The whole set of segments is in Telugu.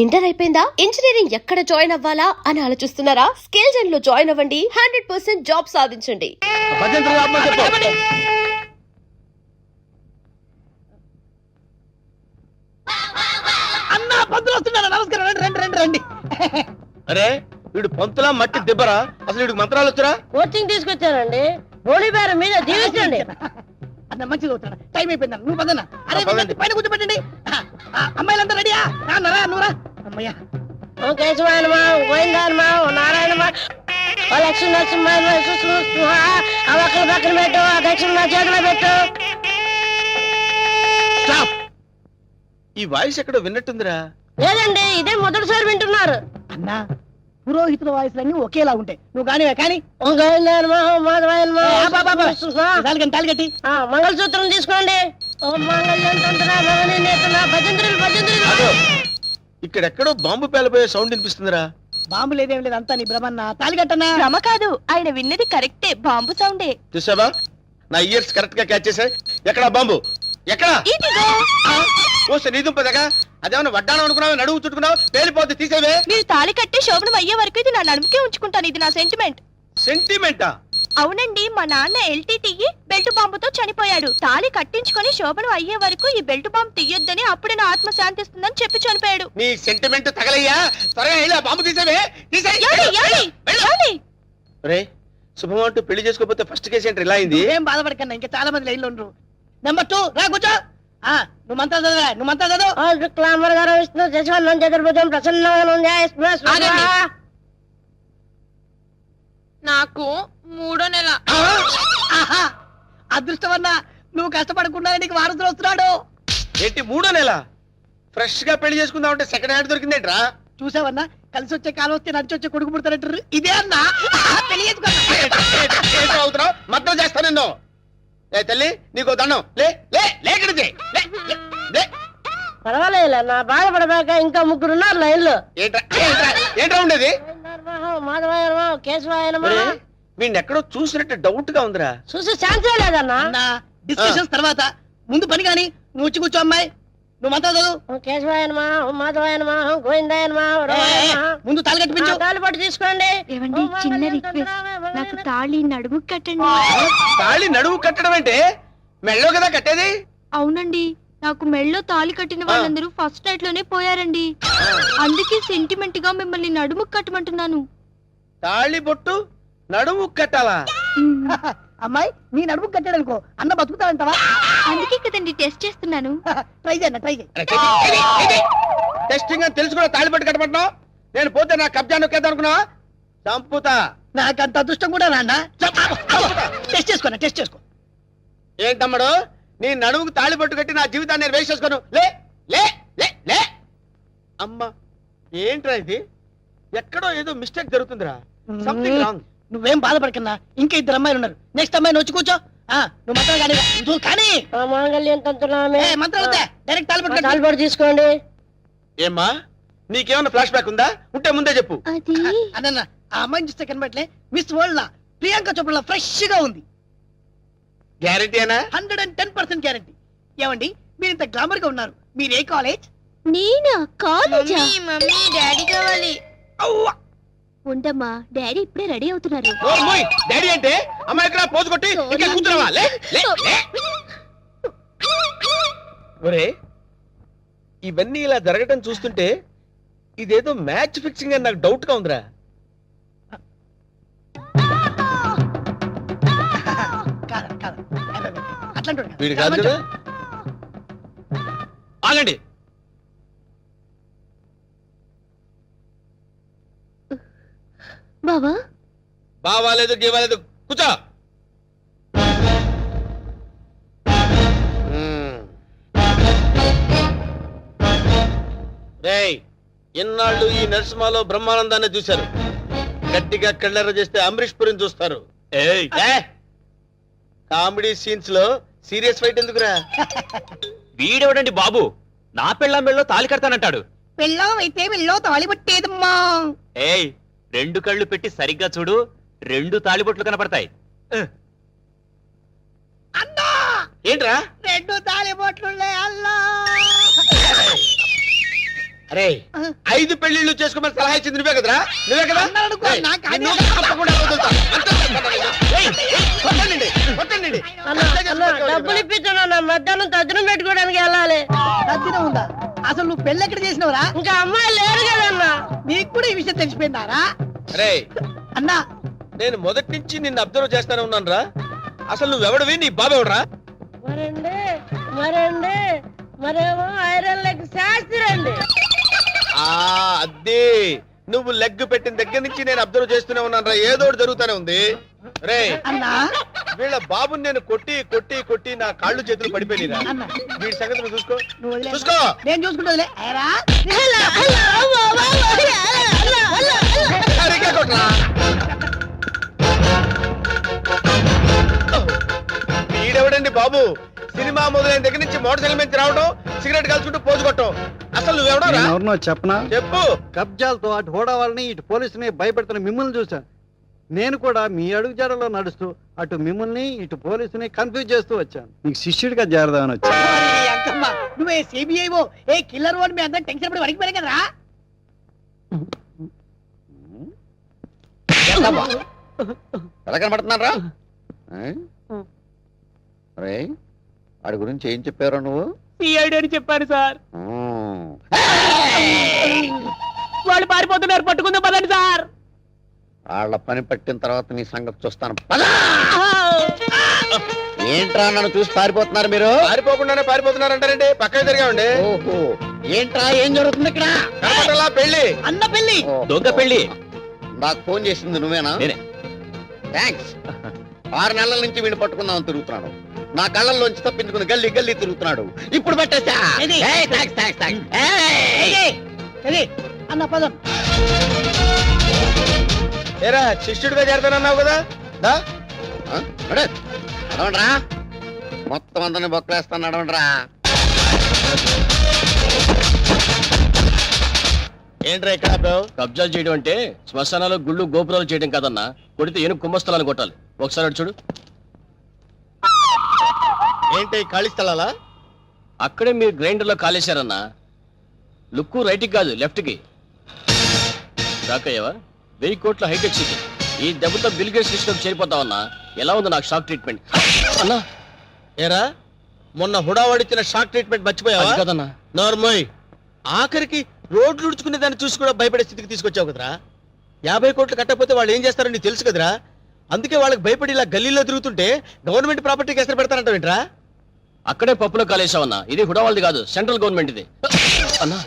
ఇంటర్ అయిపోయిందా? ఇంజనీరింగ్ ఎక్కడ జాయిన్ అవ్వాలా అని ఆలోచిస్తున్నారా? స్కేల్ జెన్ లో జాయిన్ అవ్వండి, 100% జాబ్ సాధించండి. రండి. అరే వీడు పంతులా మట్టి దిబ్బరా? అసలు వీడికి మంత్రాలు వచ్చారా? కోచింగ్ తీసుకొచ్చారండి. గోళీ బేరం మీద దీవించండి. అన్న మంచిగా అవుతాడు. టైం అయిపోయింది, నువ్వు పదన్నా. అరే పైన కూర్చోబెట్టండి. అమ్మాయిలంతా రెడీయా? నరా నువ్వురా. అమ్మయ్యా. ఓం కేశవాయనమా, ఓం గోవిందాయనమా, ఓం నారాయణమా, ఓ లక్ష్మీ నరసింహ ఆ ఒక్కరి పక్కన పెట్టు, ఆ దక్షిణ నా చేతిలో పెట్టు. స్టాప్. ఈ వాయిస్ ఎక్కడో విన్నట్టుందిరా. లేదండి, ఇదే మొదటిసారి వింటున్నారు. అన్నా పురోహితుల వాయిస్లన్నీ ఒకేలా ఉంటాయి. నువ్వు కానివే కానీ ఓం గోవిందాయనమా, ఓం మాధవాయనమా, తాలిగట్టి మంగళసూత్రం తీసుకోండి. ఓం మంగళ్యం తంత్రా భవని నేత్ర భజంత్రులు భజంత్రులు. ఇక్కడెక్కడో బాంబు పేలబోయే సౌండ్ వినిపిస్తుందిరా. బాంబు లేదేం లేదు, అంతా నీ భ్రమన్న. తాలిగట్టన్నా. భ్రమ కాదు, ఆయన విన్నది కరెక్టే, బాంబు సౌండే. చూసావా, నా ఇయర్స్ కరెక్ట్ గా క్యాచ్ చేశాయి. ఎక్కడా బాంబు? ఎక్కడా? ఓసే నీ దుంపదగా. అదేమన్నా వడ్డానం అనుకున్నావు, నడువు చుట్టుకున్నావు, పేలిపోతే తీసేవే. మీరు తాళి కట్టి శోభనం అయ్యే వరకు ఇది నా నడుముకే ఉంచుకుంటాను. ఇది నా సెంటిమెంట్. సెంటిమెంటా? అవునండి, మా నాన్న ఎల్టీటీఈ బెల్ట్ బాంబుతో చనిపోయాడు. తాళి కట్టించుకొని శోభనం అయ్యే వరకు ఈ బెల్ట్ బాంబు తీయొద్దని, అప్పుడే నా ఆత్మ శాంతిస్తుందని చెప్పి చనిపోయాడు. నీ సెంటిమెంట్ తగలయ్యా. త్వరగా వెళ్ళి ఆ బాంబు తీసేవే. రే శుభం అంటూ పెళ్లి చేసుకోకపోతే ఫస్ట్ కేసు ఏంటి ఇలా అయింది? ఏం బాధపడకన్నా, ఇంకా చాలా మంది లైన్లో ఉండరు. నెంబర్ 2 రా కూర్చో. నువ్వు మంత్రాలు చదవా, నువ్వు మంత్రాలు చదువు. శుక్లాంబరధర విష్ణు శశివర్ణం చతుర్భుజం ప్రసన్నం నాకు 3వ నెల. అదృష్టమన్నా, నువ్వు కష్టపడకుండా నీకు వారసులు వస్తున్నాడు. ఏంటి 3వ నెల? ఫ్రెష్ గా పెళ్లి చేసుకుందాం అంటే సెకండ్ హ్యాండ్ దొరికిందేంట్రా? చూసావన్నా, కలిసి వచ్చే కాలం వస్తే నడిచి వచ్చే కొడుకు పుడతారంటారు. ఇదే అన్నా అవుతున్నావు, మద్దతు చేస్తా నిన్ను. ఏ తల్లి, నీకు దండం. లే లే లేకడితే పర్వాలేదు, నా బాధపడబాక ఇంకా 3 ఉన్నారు లైన్ లో. ఏంట్రా ఉండేది? మాధవాయనమా, కేశవాయనమా. వీడిని ఎక్కడో చూసినట్టు డౌట్ గా ఉందిరా. చూసి ఛాన్సే లేదన్నా. డిస్కషన్స్ తర్వాత ముందు పని గాని నువ్వు వచ్చి కూర్చో. అమ్మాయి నువ్వు మంత్రాలు చదువు. కేశవాయనమా, మాధవాయనమా, గోవిందాయనమా. ముందు తాళి కట్టించు. తాళిపట్టు తీసుకోండి. ఏవండి, చిన్న రిక్వెస్ట్, నాకు తాళి నడుము కట్టండి. తాళి నడువు కట్టడం అంటే మెళ్ళో కదా కట్టేది? అవునండి, నాకు మెళ్ళో తాళి కట్టిన వాళ్ళందరూ ఫస్ట్ నైట్ లోనే పోయారండి. అందుకే సెంటిమెంట్ గా మిమ్మల్ని నడుము కట్టమంటున్నాను. తాళి బొట్టు నడుము కట్టాలా? అమ్మాయి నీ నడుము కట్టాడనుకో, అన్న బతుకుతాడంటావా? అందుకే కదండి టెస్ట్ చేస్తున్నాను. ట్రై చేయన్న, ట్రై చేయి. టెస్టింగ్ అని తెలుసు కూడా తాళి బొట్టు కట్టమంటున్నావు. నేను పోతే నా కబ్జా నొక్కేద్దాం అనుకున్నావా? చంపుతా. నాకంత అదృష్టం కూడా రాండా? టెస్ట్ చేసుకో, టెస్ట్ చేసుకో. ఏంటమ్మడు, నీ నడుముకు తాళి బొట్టు కట్టి నా జీవితాన్ని నేను వేస్ట్ చేసుకోను. లే లే లే లే. అమ్మా, ఏంట్రా ఇది? ఎక్కడో ఏదో మిస్టేక్ జరుగుతుందిరా. Something wrong. నువ్వేం బాధపడకన్నా, ఇంకా 2 అమ్మాయిలు ఉన్నారు. నెక్స్ట్ అమ్మాయిని వచ్చి కూర్చో. నువ్వు మంత్రాలు కానీ నువ్వు కానీ మాంగళ్యం తంత్రునామే. మంత్రాలు డైరెక్ట్ తాళిపట్టు తీసుకోండి. ఏమ్మా, నీకేమన్నా ఫ్లాష్ బ్యాక్ ఉందా? ఉంటే ముందే చెప్పు. అన్న ఆ అమ్మాయిని చూస్తే కనబట్లే మిస్ వరల్డ్ లా ప్రియాంక చోప్రా ఫ్రెష్ గా ఉంది. గ్యారెంటీ అయినా? 110% గ్యారెంటీ. ఏమండి, మీరు ఇంత గ్లామర్ గా ఉన్నారు, మీరు ఏ కాలేజ్? నేనా? కాలేజా? మమ్మీ డాడీ కావాలి. ఉండమ్మా, డాడీ ఇప్పుడే రెడీ అవుతున్నారు. డాడీ అంటే అమ్మాయి ఇక్కడ పోజు కొట్టి ఇంకా కూర్చున్నావా? లే లే లే. ఒరే, ఇవన్నీ ఇలా జరగటం చూస్తుంటే ఇదేదో మ్యాచ్ ఫిక్సింగ్ అని నాకు డౌట్ గా ఉందిరా. వీడు కాదు కదా? ఆగండి. బావా, బావాలేదు గీవాలేదు, కూర్చో. రేయ్, ఇన్నాళ్ళు ఈ నరసింహలో బ్రహ్మానందాన్ని చూశారు. గట్టిగా కళ్ళెర్ర చేస్తే అమరీష్ పురిని చూస్తారు. కామెడీ సీన్స్ లో సీరియస్ ఫైట్ ఎందుకురా? వీడెవడండి బాబు, నా పెళ్ళాం మెళ్ళో తాళి కడతానంటాడు. పెళ్ళం అయితే మెళ్ళో తాళి పట్టేదమ్మా. ఏయ్, 2 కళ్ళు పెట్టి సరిగ్గా చూడు, 2 తాళిబొట్లు కనపడతాయి. అన్నా, ఏంట్రా? 2 తాళి బొట్లు అల్లా. అరే 5 పెళ్లిళ్ళు చేసుకోమని సలహా ఇచ్చింది నువ్వే కదరా? నువ్వే కదా? అన్నారనుకో, ఏయ్, నాకు అది- నిన్ను తప్పకుండా వదులుతా. అంతే చేస్తాను. ఏయ్, కొట్టండి, కొట్టండి. డబ్బులు ఇప్పించాను మధ్యాహ్నం తద్దినం పెట్టుకోవడానికి వెళ్ళాలి. తద్దినం ఉందా? అసలు నువ్వు పెళ్ళి ఎక్కడ చేసినవరా? ఇంకా అమ్మాయి లేరు కదన్నా. నీకు కూడా ఈ విషయం తెలిసిపోయిందారా? అరే అన్నా నేను మొదటి నుంచి నిన్ను అబ్జర్వ్ చేస్తానే ఉన్నాను రా. అసలు నువ్వెవడవి, నీ బాబు ఎవడరా? మరండి మరేమో ఐరన్ లెగ్ శాస్త్రి అండి. అదే నువ్వు లెగ్ పెట్టిన దగ్గర నుంచి నేను అబ్జర్వ్ చేస్తూనే ఉన్నాను రా. ఏదో ఒకటి జరుగుతూనే ఉంది. రే అన్నా వీళ్ళ బాబుని నేను కొట్టి కొట్టి కొట్టి నా కాళ్ళు చేతులు పడిపోయినా. అన్నా వీడి సంగతి నువ్వు చూసుకో. నువ్వు వదిలే. చూసుకో. నేను చూసుకుంటా. సరిగ్గా కొట్టరా. వీడెవడండి బాబు? సినిమా మొదలైన దగ్గర నుంచి మోటార్ సైకిల్ మీద రావడం, సిగరెట్ కలుసుకుంటూ పోజు కొట్టడం. అసలు నువ్వెవడరా? ఎవరినో చెప్పనా? చెప్పు. కబ్జాలతో అటు హోడా వాళ్ళని ఇటు పోలీసుని భయపెడుతున్న మిమ్మల్ని చూశాను. నేను కూడా మీ అడుగుజాడలో నడుస్తూ అటు మిమ్మల్ని ఇటు పోలీసుని కన్ఫ్యూజ్ చేస్తూ వచ్చాను. నీకు శిష్యుడిగా చేరదామని వచ్చాను. అంకమ్మ నువ్వే సిబిఐఓ ఏ కిల్లర్ వాడు మీ అందరం టెన్షన్ పడి వడికిపోయారు కదరా? ఎలా కనబడుతున్నారా? రే వాడి గురించి ఏం చెప్పారు నువ్వు? సిఐడి అని చెప్పాను సార్. మ్మ్. వాళ్ళు పారిపోతున్నారు, పట్టుకుందాం పదండి సార్. వాళ్ళ పని పట్టిన తర్వాత నీ సంగతి చూస్తాను. పద! ఏంట్రా నన్ను చూసి పారిపోతున్నారు మీరు? పారిపోకుండానే పారిపోతున్నారంటారండి. పక్కన తిరిగామండి. ఓహో ఏంట్రా ఏం జరుగుతుంది ఇక్కడ? కనపడలా పెళ్లి. అన్న పెళ్లి. ఓ, దొంగ పెళ్లి. నాకు ఫోన్ చేసింది నువ్వేనా? నేనే. థ్యాంక్స్. 6 నెలల నుంచి వీడిని పట్టుకుందామని తిరుగుతున్నాడు. నా కళ్ళల్లోంచి తప్పించుకుని గల్లీ గల్లీ తిరుగుతున్నాడు. ఇప్పుడు పెట్టేశా. ఏది? ఏయ్, థాంక్స్, థాంక్స్, థాంక్స్. ఏయ్! ఏది? అన్న పదం. ఏరా శిష్యుడిగా చేరతానన్నావు కదా? దా. ఆ? నడు. నడవండ్రా. మొత్తం అందరిని బొక్కలేస్తాను. నడవండ్రా. ఏంట్రా ఇక్కడ ఆపావు? కబ్జాలు చేయడం అంటే శ్మశానాలు గుళ్ళు గోపురాలు చేయడం కాదన్నా. కొడితే ఏనుగు కుంభస్థలాన్ని కొట్టాలి. ఒకసారి అటు చూడు. ఏంటి ఖాళీ స్థలాలా? అక్కడే మీరు గ్రైండర్లో కాలేశారన్నా. లుక్కు రైట్కి కాదు లెఫ్ట్కి. రాకయ్యవా 1000 కోట్ల హైటెక్ సిటీ. ఈ దెబ్బతో బిల్ గేట్స్ లిస్టులోకి చేరిపోతావన్నా. ఎలా ఉంది నాకు షాక్ ట్రీట్మెంట్ అన్నా? ఏరా మొన్న హుడావాడిచ్చిన షాక్ ట్రీట్మెంట్ మర్చిపోయావా? అది కాదన్నా. నార్మల్. ఆఖరికి రోడ్లు ఉడుచుకునే దాన్ని చూసి కూడా భయపడే స్థితికి తీసుకొచ్చావు కదరా. 50 కోట్లు కట్టకపోతే వాళ్ళు ఏం చేస్తారో నీకు తెలుసు కదరా. అందుకే వాళ్ళకి భయపడి ఇలా గల్లీలో తిరుగుతుంటే గవర్నమెంట్ ప్రాపర్టీకి ఎసరు పెడతానంటావు ఏంట్రా? అక్కడే పప్పులో కాలేశావన్నా. ఇది హుడావాళ్ళది కాదు, సెంట్రల్ గవర్నమెంట్ ఇది అన్నా.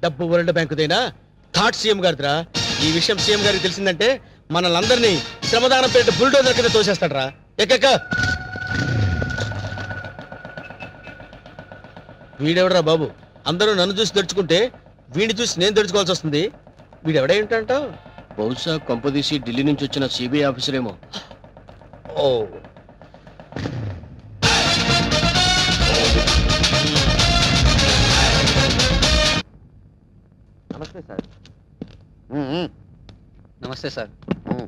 డబ్బు వరల్డ్ బ్యాంకుదైనా థాట్ సీఎం గారిదిరా. ఈ విషయం సీఎం గారికి తెలిసిందంటే మనల్ని శ్రమదానం పేట బుల్డోజర్ కింద తోసేస్తాడరా. ఎక్క వీడెవడరా బాబు? అందరూ నన్ను చూసి తెరుచుకుంటే వీడిని చూసి నేను తెరుచుకోవాల్సి వస్తుంది. వీడెవడే ఏంటంటావు? బహుశా కొంపదీసి ఢిల్లీ నుంచి వచ్చిన సిబిఐ ఆఫీసరేమో. ఓ నమస్తే సార్. మ్మ్. నమస్తే సార్. మ్మ్.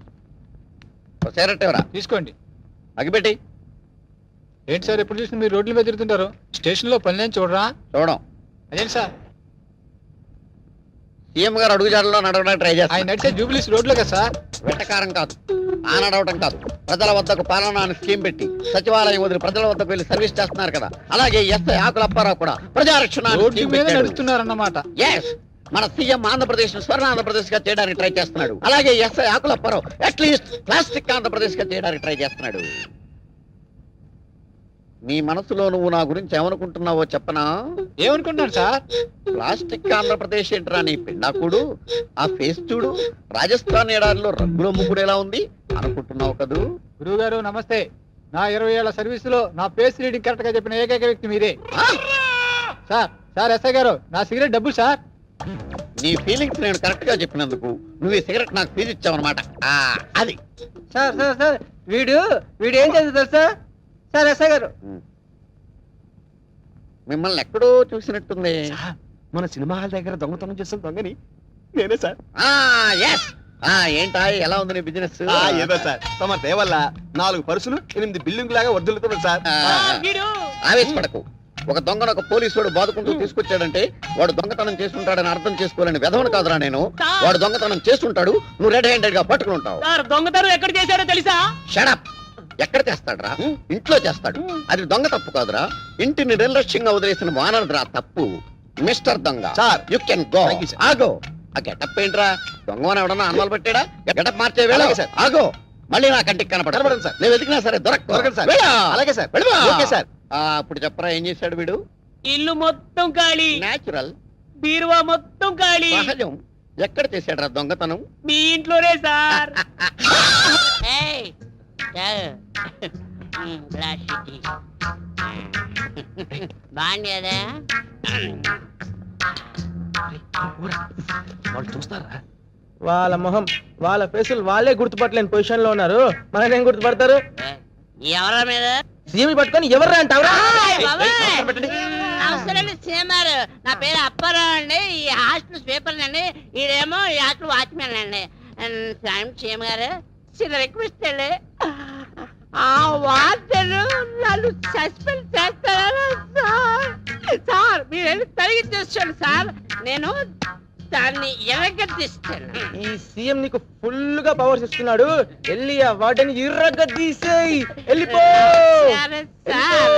ఓ సిగరెట్ ఎవరా? తీసుకోండి. అగిపెట్టి. ఏంటి సార్ ఎప్పుడు చూసిన మీరు రోడ్ల మీద తిరుగుతుంటారు? స్టేషన్ లో పని చూడరా? చూడం. అదేంటి సార్ సీఎం గారు అడుగుజాడలో నడవడానికి ట్రై చేస్తారు. ఆయన నడిచే జూబిలీస్ రోడ్లో కదా సార్? వెటకారం కాదు, ఆ నడవటం కాదు. ప్రజల వద్దకు పాలన అని స్కీమ్ పెట్టి సచివాలయం వదిలి ప్రజల వద్దకు వెళ్ళి సర్వీస్ చేస్తున్నారు కదా. అలాగే ఎస్ఐ ఆకుల అప్పారావు కూడా ప్రజారక్షణ అని రోడ్డు scheme మీద పెట్టాడు. నడుస్తున్నారన్నమాట. Yes, మన సీఎం ఆంధ్రప్రదేశ్ స్వర్ణ ఆంధ్రప్రదేశ్ గా చేయడానికి ట్రై చేస్తున్నాడు. అలాగే ఎస్ఐ ఆకుల అప్పారావు అట్లీస్ట్ ప్లాస్టిక్ ఆంధ్రప్రదేశ్ గా చేయడానికి ట్రై చేస్తున్నాడు. నీ మనసులో నువ్వు నా గురించి ఏమనుకుంటున్నావో చెప్పనా? ఏమనుకుంటున్నారు సార్? ప్లాస్టిక్ ఆంధ్రప్రదేశ్ ఏంట్రా నీ పిండాకుడు? ఆ ఫేస్ చూడు, రాజస్థాన్ ఎడారిలో రంగుల ముగ్గురు ఎలా ఉంది అనుకుంటున్నావు కదూ? గురువు గారు నమస్తే. నా 20 ఏళ్ల సర్వీసులో నా ఫేస్ రీడింగ్ కరెక్ట్ గా చెప్పిన ఏకైక వ్యక్తి మీరే సార్. సార్ ఎస్ఐ గారు, నా సిగరెట్ డబ్బులు సార్. నీ ఫీలింగ్స్ నేను కరెక్ట్ గా చెప్పినందుకు నువ్వు ఈ సిగరెట్ నాకు ఫీజు ఇచ్చావన్నమాట. అది సార్ సార్ సార్ వీడు ఏం చేస్తారు సార్? సార్ ఎస్ఐ గారు, మిమ్మల్ని ఎక్కడో చూసినట్టుంది. మన సినిమా హాల్ దగ్గర దొంగతనం చేసిన దొంగని నేనే సార్. ఎస్. ఏంటా ఎలా ఉంది నీ బిజినెస్? ఏదో సార్ తమ దేవల్ల 4 పర్సులు 8 బిల్డింగ్ లాగా వర్దులుతున్నాయి సార్. ఆవేశపడకు. ఒక దొంగను ఒక పోలీసుడు బాదుకుంటూ తీసుకొచ్చాడంటే వాడు దొంగతనం చేస్తుంటాడని అర్థం చేసుకోలేని వెధవను కాదురా నేను. వాడు దొంగతనం చేస్తుంటాడు, నువ్వు రెడ్ హ్యాండెడ్ గా పట్టుకుని ఉంటావు. సార్ దొంగతనం ఎక్కడ చేశారో తెలుసా? షడప్. ఎక్కడ చేస్తాడురా? ఇంట్లో చేస్తాడు. అది దొంగ తప్పు కాదురా, ఇంటిని నిర్లక్ష్యంగా వదిలేసిన వానరురా తప్పు. మిస్టర్ దొంగ sir. You can go. Thank you, sir. ఆగో. ఆ గెటప్ ఏంట్రా? దొంగని ఎవడన్నా అన్నాలు పెట్టాడా? గెటప్ మార్చే వేళ అలాగే, sir. ఆగో. మళ్ళీ నా కంటికి కనపడదు కనపడదు, sir. నేను వెతికినా సరే దొరకదు, sir. వెళ్ళా. అలాగే సార్. వెళ్ళవా? Okay sir. ఇప్పుడు చెప్పరా ఏం చేశాడు వీడు? ఇల్లు మొత్తం ఖాళీ, న్యాచురల్, బీరువా మొత్తం ఖాళీ. సహజం. ఎక్కడ చేశాడు దొంగతనం? మీ ఇంట్లోనే సార్. బాగుండేదా? వాళ్ళు చూస్తారా? వాళ్ళ మొహం వాళ్ళ ఫేసులు వాళ్ళే గుర్తుపట్టలేని పొజిషన్ లో ఉన్నారు. మనల్ని ఏం గుర్తుపడతారు? ఎవరా మీరు? సీఎం పట్టుకొని ఎవర్రా అంటావురా? అవసరం సీఎంఆర్. నా పేరు అప్పారావు అండి. ఈ హాస్టల్ స్వీపర్ అండి. ఈడేమో ఈ హాస్టల్ వాచ్మెన్ అండి. సీఎం గారు చిన్న రిక్వెస్ట్ అండి, ఆ వార్డెన్ నన్ను సస్పెండ్ చేస్తారా సార్? సార్ మీరు తరిగి చేస్తాను సార్, నేను దాన్ని ఎరగదీస్తాను. ఈ సీఎం నీకు ఫుల్ గా పవర్స్ ఇస్తున్నాడు. వెళ్ళి ఆ వాటిని ఇర్రగా తీసేయి. వెళ్ళిపో. సరే వెళ్ళిపో. సార్,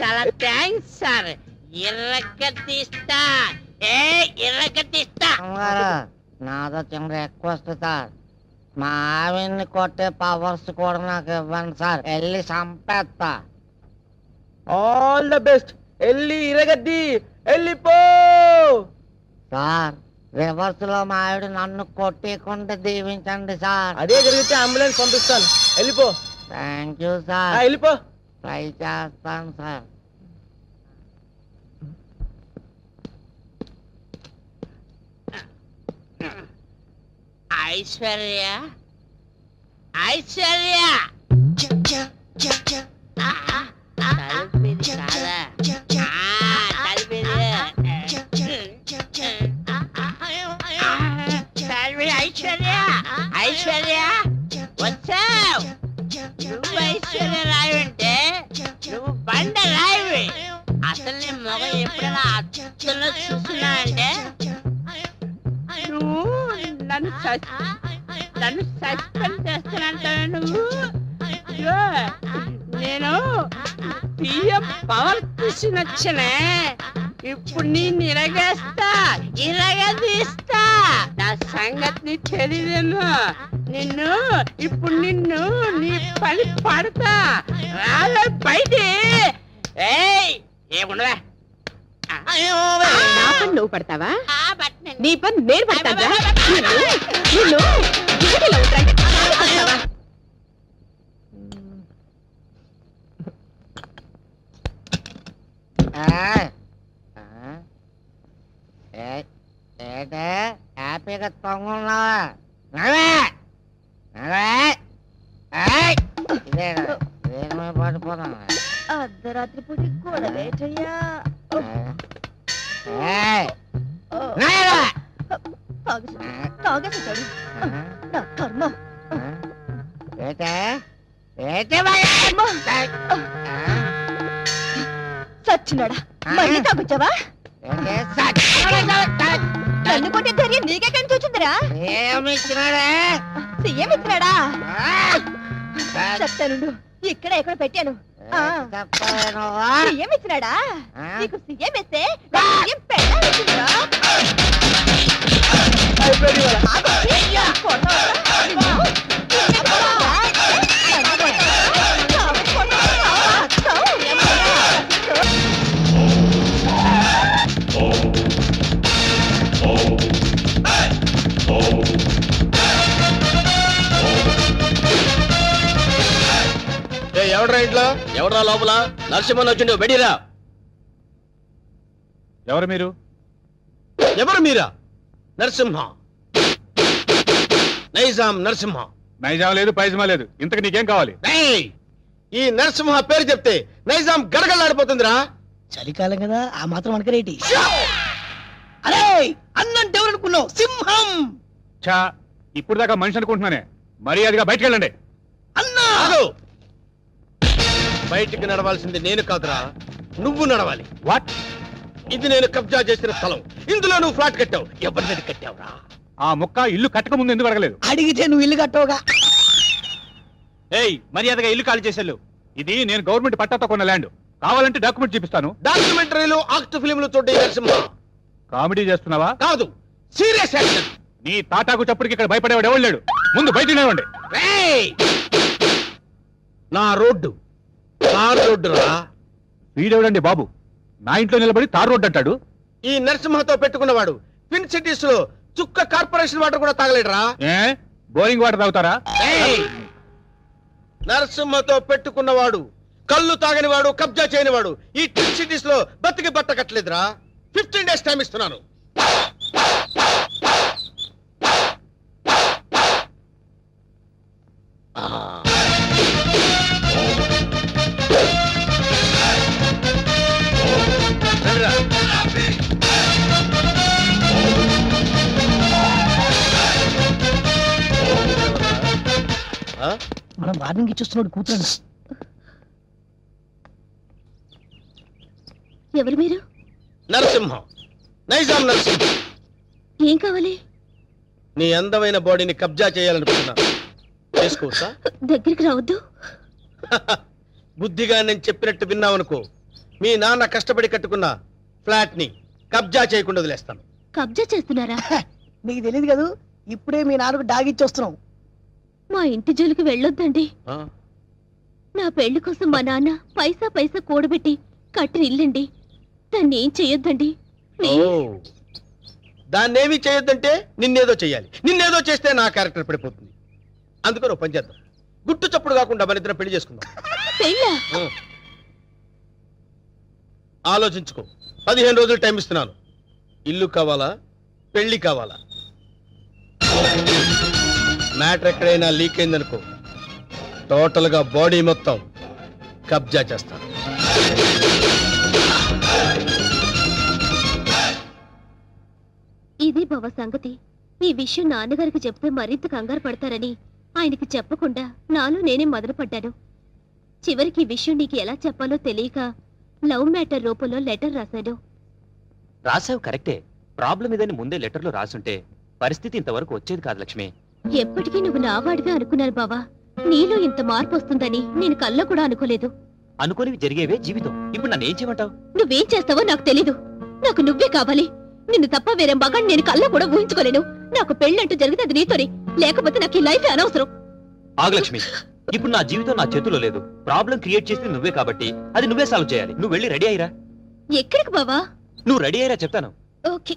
చాలా థ్యాంక్స్ సార్. ఎర్రగదీస్తా, ఎర్రగదీస్తా. నాదో చిన్న రిక్వెస్ట్ సార్, మా ఆవిడ్ని కొట్టే పవర్స్ కూడా నాకు ఇవ్వండి సార్. వెళ్ళి చంపేస్తా. All the best. వెళ్ళి ఇరగద్ది. వెళ్ళిపో. సార్ రివర్స్ లో మా ఆవిడ నన్ను కొట్టేకుండా దీవించండి సార్. అదే జరిగితే అంబులెన్స్ పంపిస్తాను. వెళ్ళిపో. Thank you sir. వెళ్ళిపో. ట్రై చేస్తాను సార్. ఐశ్వర్య, ఐశ్వర్య, తలుపిది కాదా? తలుపిది. ఐశ్వర్య, ఐశ్వర్య వచ్చావు. నువ్వు ఐశ్వర్య రాయి అంటే నువ్వు బండ రాయివి. అసలు నీ మొగ ఎప్పుడైనా అచ్చంలో చూస్తున్నా అంటే నువ్వు నన్ను సస్పెండ్ చేస్తానంటావు. నువ్వు ఇదిగో, నేను బియ్యం పవర్ చూసి నచ్చనే. ఇప్పుడు నేను ఇరగదీస్తా. నా సంగతి తెలియదేమో. ఇప్పుడు నిన్ను నీ పని పడతా. రాలే బయటి. ఏముండవా? నా పని నువ్వు పడతావా? నీ పని నేను పడతావా? నిన్ను డ్యూటీలో ఉంటాయి. హ్యాపీగా తొంగున్నావా? పడిపోతున్నా. అర్ధరాత్రి పూట గొడవేటయ్యా. తాగేసాడు నా కర్మ. సచ్చినాడా, మళ్ళీ తాగొచ్చావా? నన్ను కొట్టే ధైర్యం నీకెక్కడి నుంచి వచ్చిందిరా? సీఎం ఇచ్చినాడా? చెప్తాను, ఇక్కడ ఎక్కడ పెట్టాను. సీఎం ఇచ్చినాడా? నీకు సీఎం ఇస్తే సీఎం పెట్టాల్సిందిరా. ఎవడ్రా ఇంట్లో? ఎవరా లోపల? నరసింహన్ వచ్చిండు, బెడిరా. ఎవరు మీరు? ఎవరు మీరా? నరసింహ, నైజాం నరసింహ. నైజాం లేదు, పైజమా లేదు. ఇంతకు నీకేం కావాలి? ఏయ్! ఈ నరసింహ పేరు చెప్తే నైజాం గడగడలాడిపోతుందిరా. చలికాలం కదా, ఆ మాత్రం అనకరేటి. అరే అన్నంటే ఎవరనుకున్నావు? సింహం. చా, ఇప్పుడు దాకా మనిషి అనుకుంటున్నానే. మర్యాదగా బయటికి వెళ్ళండి. అన్నా ఆగు! బయటికి నడవాల్సింది నేను కాదురా, నువ్వు నడవాలి. వాట్? ఇది నేను కబ్జా చేసిన స్థలం. ఇందులో నువ్వు ఫ్లాట్ కట్టావు. ఎవరి మీద కట్టావురా? ఆ మొక్క ఇల్లు కట్టక ముందు ఎందుకు అడగలేదు? అడిగితే నువ్వు ఇల్లు కట్టవుగా. ఏయ్, మర్యాదగా ఇల్లు ఖాళీ చేసేళ్ళు. ఇది నేను గవర్నమెంట్ పట్టాతో కొన్న ల్యాండ్. కావాలంటే డాక్యుమెంట్ చూపిస్తాను. డాక్యుమెంటరీలు, ఆక్ట్ ఫిలింలు చూడే నరసింహ. కామెడీ చేస్తున్నావా? కాదు, సీరియస్ యాక్షన్. నీ తాటాకు చప్పుడుకి ఇక్కడ భయపడేవాడు ఎవడు లేడు. ముందు బయట నిలవండి. రేయ్! నా రోడ్డు తార్ రోడ్డు రా. వీడెవడండి బాబు నా ఇంట్లో నిలబడి తార్ రోడ్డు అంటాడు? ఈ నరసింహతో పెట్టుకున్నవాడు ట్విన్ సిటీస్ లో చుక్క కార్పొరేషన్ వాటర్ కూడా తాగలేడురా. ఏ బోరింగ్ వాటర్ తాగుతారా? రేయ్! నరసింహతో పెట్టుకున్నవాడు కళ్ళు తాగనివాడు, కబ్జా చేయనివాడు ఈ ట్విన్ సిటీస్ లో బతికి బట్ట కట్టలేదురా. 15 days టైం ఇస్తున్నాను. రండిరా. ఆ? మనం వార్నింగ్ ఇచ్చేస్తున్నాడు కూతురు. ఎవరు మీరు? నరసింహం, నైజాం నరసింహం. ఏం కావాలి? నీ అందమైన బాడీని కబ్జా చేయాలనుకుంటున్నా. చేసుకోవచ్చా? దగ్గరికి రావద్దు. బుద్ధిగా నేను చెప్పినట్టు విన్నావనుకో, మీ నాన్న కష్టపడి కట్టుకున్న ఫ్లాట్ ని కబ్జా చేయకుండా వదిలేస్తాను. కబ్జా చేస్తున్నారా? నీకు తెలియదు కదా, ఇప్పుడే మీ నాన్నకు డాగిచ్చి వస్తున్నాం. మా ఇంటి జోలికి వెళ్ళొద్దండి. ఆ? నా పెళ్లి కోసం మా నాన్న పైసా పైసా కూడబెట్టి కట్టిన ఇల్లండి. దాన్ని ఏం చెయ్యొద్దండి. ఓ, దాన్నేమీ చేయొద్దంటే నిన్నేదో చెయ్యాలి. నిన్నేదో చేస్తే నా క్యారెక్టర్ పడిపోతుంది. అందుకని ఓ పని చేద్దాం. గుట్టు చప్పుడు కాకుండా మన ఇద్దరం పెళ్లి చేసుకుందాం. పెళ్ళా? ఆలోచించుకో. 15 రోజులు టైం ఇస్తున్నాను. ఇల్లు కావాలా, పెళ్లి కావాలా? మ్యాటర్ ఎక్కడైనా లీక్ అయిందనుకో, టోటల్ గా బాడీ మొత్తం కబ్జా చేస్తాను. ఇది బావ సంగతి. ఈ విషయం నాన్నగారికి చెప్తే మరింత కంగారు పడతారని ఆయనకి చెప్పకుండా నాలో నేనే మొదలుపడ్డాను. చివరికి ఈ విషయం నీకు ఎలా చెప్పాలో తెలియక లవ్ మ్యాటర్ రూపంలో లెటర్ రాశాను. రాసావు కరెక్టే. ప్రాబ్లం ఇదని ముందే లెటర్లో రాసుంటే పరిస్థితి ఇంతవరకు వచ్చేది కాదు లక్ష్మి. ఎప్పటికీ నువ్వు నావాడిగా అనుకున్నాను బావా. నీలో ఇంత మార్పు వస్తుందని నేను కల్లో కూడా అనుకోలేదు. అనుకోనివి జరిగేవే జీవితం. ఇప్పుడు నన్ను ఏం చేయమంటావు? నువ్వేం చేస్తావో నాకు తెలీదు. నాకు నువ్వే కావాలి. నిన్ను తప్ప వేరే మగాన్ని నేను కల్లో కూడా ఊహించుకోలేను. నాకు పెళ్ళంటూ జరిగితే అది నీతోనే, లేకపోతే నాకు ఈ లైఫ్ అనవసరం. ఆగు లక్ష్మి, ఇప్పుడు నా జీవితం నా చేతిలో లేదు. ప్రాబ్లం క్రియేట్ చేసింది నువ్వే కాబట్టి అది నువ్వే సాల్వ్ చేయాలి. నువ్వు వెళ్ళి రెడీ అయ్యిరా. ఎక్కడికి బావా? నువ్వు రెడీ అయ్యిరా చెప్తాను. ఓకే.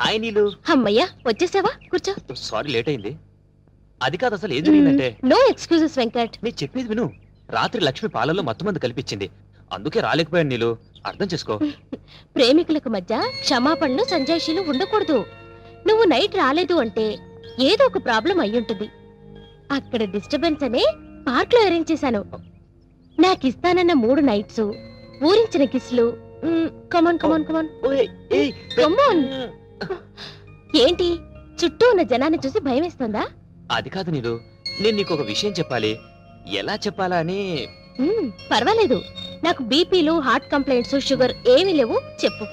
హాయ్ నీలు. అమ్మయ్యా, వచ్చేసావా? కూర్చో. సారీ లేట్ అయింది. అది కాదు, అసలు ఏం జరిగిందంటే. No excuses Venkat. నేను చెప్పేది విను. రాత్రి లక్ష్మి పాలల్లో మత్తుమంది కల్పించింది. అందుకే రాలేకపోయాను నీలు. అర్థం చేసుకో. ప్రేమికులకు మధ్య క్షమాపణలు సంజాయిషీలు ఉండకూడదు. నువ్వు నైట్ రాలేదు అంటే ఏదో ఒక ప్రాబ్లం అయ్యుంటుంది. అక్కడ డిస్టర్బెన్స్ అనే పార్క్ లో అరేంజ్ చేశాను. నాకు ఇస్తానన్న 3 నైట్స్, ఊరించిన కిస్లు. కమాన్ కమాన్ కమాన్ కమాన్. ఏంటి, చుట్టూ ఉన్న జనాన్ని చూసి భయం వేస్తుందా? అది కాదు నీలు, నేను నీకు ఒక విషయం చెప్పాలి. ఎలా చెప్పాలా అని. పర్వాలేదు. నాకు బీపీలు, హార్ట్ కంప్లైంట్స్, షుగర్ ఏమీ లేవు. చెప్పు.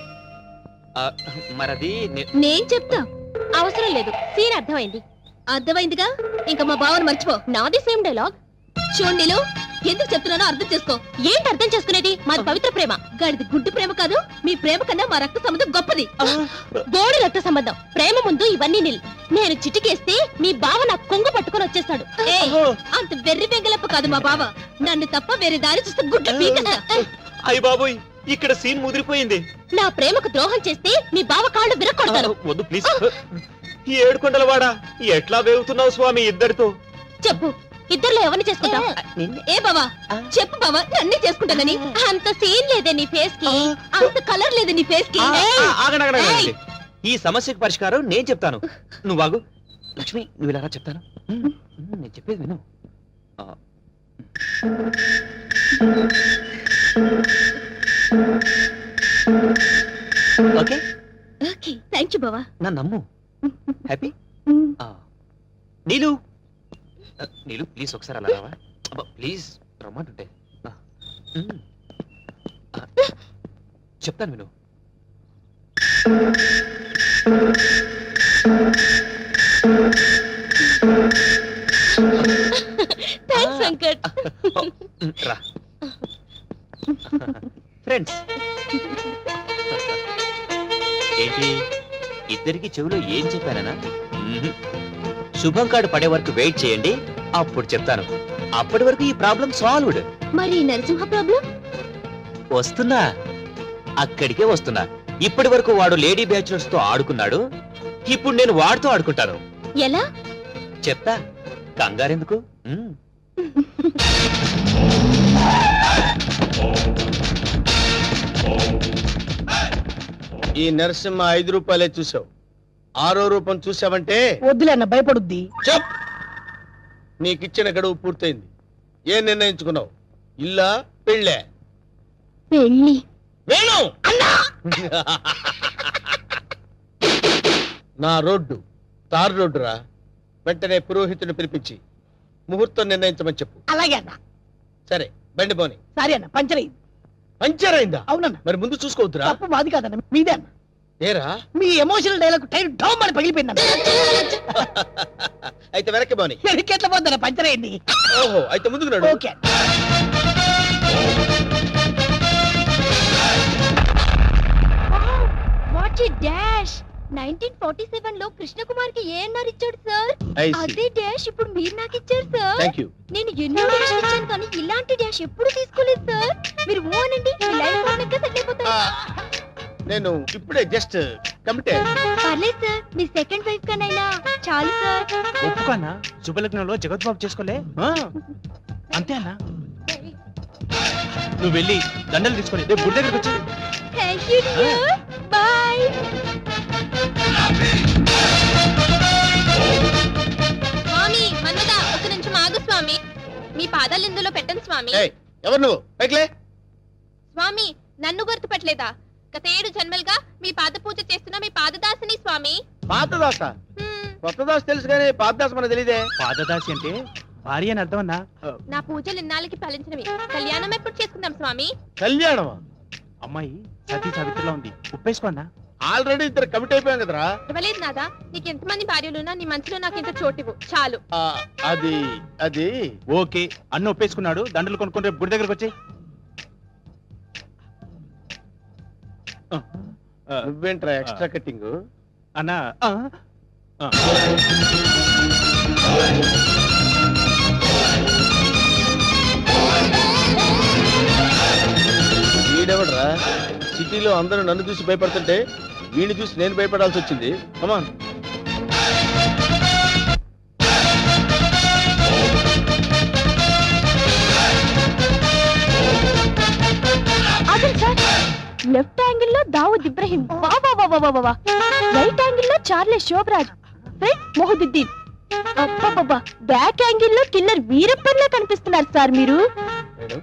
మరది నేను చెప్తా. అవసరం లేదు. సీన్ అర్థమైంది. అర్థమైందిగా, ఇంకా మా బావని మర్చిపో. నాది సేమ్ డైలాగ్. చూడండిలో ఎందుకు చెప్తున్నానో అర్థం చేసుకో. ఏంటి అర్థం చేసుకునేది? మాది పవిత్ర ప్రేమ. గాడిది గుడ్డు ప్రేమ కాదు. మీ ప్రేమ కన్నా మా రక్త సంబంధం గొప్పది. బోడి రక్త సంబంధం. ప్రేమ ముందు ఇవన్నీ నిల్. నేను చిటికేస్తే మీ బావ నాకు కొంగు పట్టుకొని వచ్చేస్తాడు. అంత వెర్రి వెంగలప్ప కాదు మా బావ. నన్ను తప్ప వేరే దారి చూస్తే గుడ్డ పీకస్తా. అయ్య బాబోయ్, ఇక్కడ సీన్ ముదిరిపోయింది. నా ప్రేమకు ద్రోహం చేస్తే మీ బావ కాళ్ళు విరక్కొడతాను. వద్దు ప్లీజ్. ఈ ఏడుకొండల వాడా, ఎట్లా వేగుతున్నావు స్వామి ఇద్దరితో? చెప్పు, ఇద్దరులో ఎవరిని చేసుకుంటావు? ఏ బావా, చెప్పు బావా, నన్నే చేసుకుంటానని. అంత సీన్ లేదే నీ ఫేస్ కి, అంత కలర్ లేదే నీ ఫేస్ కి. ఈ సమస్యకు పరిష్కారం నేను చెప్తాను. నువ్వు ఆగు లక్ష్మి, నువ్వు ఇలా రా చెప్తాను. నేను చెప్పేది విను. ఓకే ఓకే, థాంక్యూ బావా. నా నమ్ము. హ్యాపీ నీలు నీలు ప్లీజ్ ఒకసారి అలా రావా ప్లీజ్ రమ్మంటుంటే చెప్తాను విను థ్యాంక్స్ వెంకట్. రా ఫ్రెండ్స్ ఏంటి ఇద్దరికి చెవిలో ఏం చెప్పానా శుభం కార్డు పడే వరకు వెయిట్ చేయండి అప్పుడు చెప్తాను అప్పటి వరకు ఈ ప్రాబ్లం సాల్వ్డ్ మరి నరసింహ ప్రాబ్లం? వస్తున్నా అక్కడికే వస్తున్నా ఇప్పటి వరకు వాడు లేడీ బ్యాచులర్స్ తో ఆడుకున్నాడు ఇప్పుడు నేను వాడితో ఆడుకుంటాను ఎలా? చెప్తా కంగారెందుకు ఈ నరసింహ 5 రూపాయలే చూసావు 6వ రూపం చూసావంటే వద్దులే అన్న భయపడుద్ది. చెప్ నీకిచ్చిన గడువు పూర్తయింది ఏం నిర్ణయించుకున్నావు ఇల్లా పెళ్ళే పెళ్ళి. వేణు నా రోడ్డు తారు రోడ్డు రా వెంటనే పురోహితుడిని పిలిపించి ముహూర్తం నిర్ణయించమని చెప్పు అలాగే అన్న. సరే బండి పోని సారీ అన్న, పంచర్ అయింది. పంచర్ అయిందా అవునన్న, మరి ముందు చూసుకోవద్దురా తప్పు మాది కాదన్న, మీదే అన్న. ఏరా మీ ఎమోషనల్ డైలాగ్ టైర్ డౌన్ అని పగిలిపోయిందన్న. అయితే వెనక్కి పోని ఎట్లా పోద్దన్న, పంచర్ అయింది. ఓహో అయితే ముందుకు నడు ఓకే వాట్ ఏ డాష్! 1947 లో కృష్ణకుమార్ కి ఏఎన్ఆర్ ఇచ్చాడు సార్. I see. అదే డాష్ ఇప్పుడు మీరు నాకు ఇచ్చారు సార్. థ్యాంక్ యూ నేను ఎన్నో డాష్ ఇచ్చాను కానీ ఇలాంటి డాష్ ఎప్పుడు తీసుకోలేదు సార్. మీరు ఓ అనండి, మీ లైఫ్ పార్ట్నర్ సెటిల్ అయిపోతారు. నేను ఇప్పుడే జస్ట్ కమిటే పర్లేదు సార్, మీ సెకండ్ వైఫ్ కనైనా చాలు సార్. ఒప్పుకన్నా శుభలగ్నంలో జగత్ బాబు చేసుకోలే అంతే అన్నా నువ్వు వెళ్ళి దండలు తీసుకొని రేపు గుడి దగ్గరకు వచ్చి థ్యాంక్ యూ డియర్, బై. స్వామి మన్మద, ఒక నిమిషం ఆగు స్వామి. మీ పాదాలు ఇందులో పెట్టండి స్వామి. ఎవరు నువ్వు పైకిలే స్వామి నన్ను గుర్తుపట్టలేదా? గత 7 జన్మలుగా మీ పాద పూజ చేస్తున్న మీ పాదదాసిని స్వామి. పాతదాస కొత్త దాస తెలుసు కానీ పాతదాస మనకు తెలియదే పాదదాసి అంటే భార్య అని అర్థం అన్నా నా పూజలు ఇన్నాళ్ళకి ఫలించినవి. కళ్యాణం ఎప్పుడు చేసుకుందాం స్వామి? కళ్యాణమా అమ్మాయి సతీ సావిత్రిలో ఉంది ఉప్పేసుకో అన్నా ఆల్రెడీ ఇద్దరు కమిట్ అయిపోయాం కదరా ఇవ్వలేదు నాదా, నీకు ఎంతమంది భార్యలున్నా నీ మనసులో నాకు ఇంత చోటివు చాలు. అది అది ఓకే అన్న ఒప్పేసుకున్నాడు దండలు కొనుక్కొని రేపు గుడి దగ్గరకు వచ్చి నువ్వేంట్రా ఎక్స్ట్రా కట్టింగ్ అన్నా వీడెవడరా సిటీలో అందరూ నన్ను చూసి భయపడుతుంటే వీడిని చూసి నేను భయపడాల్సి వచ్చింది. కమాన్ అసలు సార్ లెఫ్ట్ యాంగిల్ లో దావుద్ ఇబ్రహీం, రైట్ యాంగిల్ లో చార్లెస్ శోభరాజ్, ఫ్రంట్ మొహదుద్దీన్, అబ్బబ్బబ్బా బ్యాక్ యాంగిల్ లో కిల్లర్ వీరప్పన్లా కనిపిస్తున్నారు సార్ మీరు. మేడం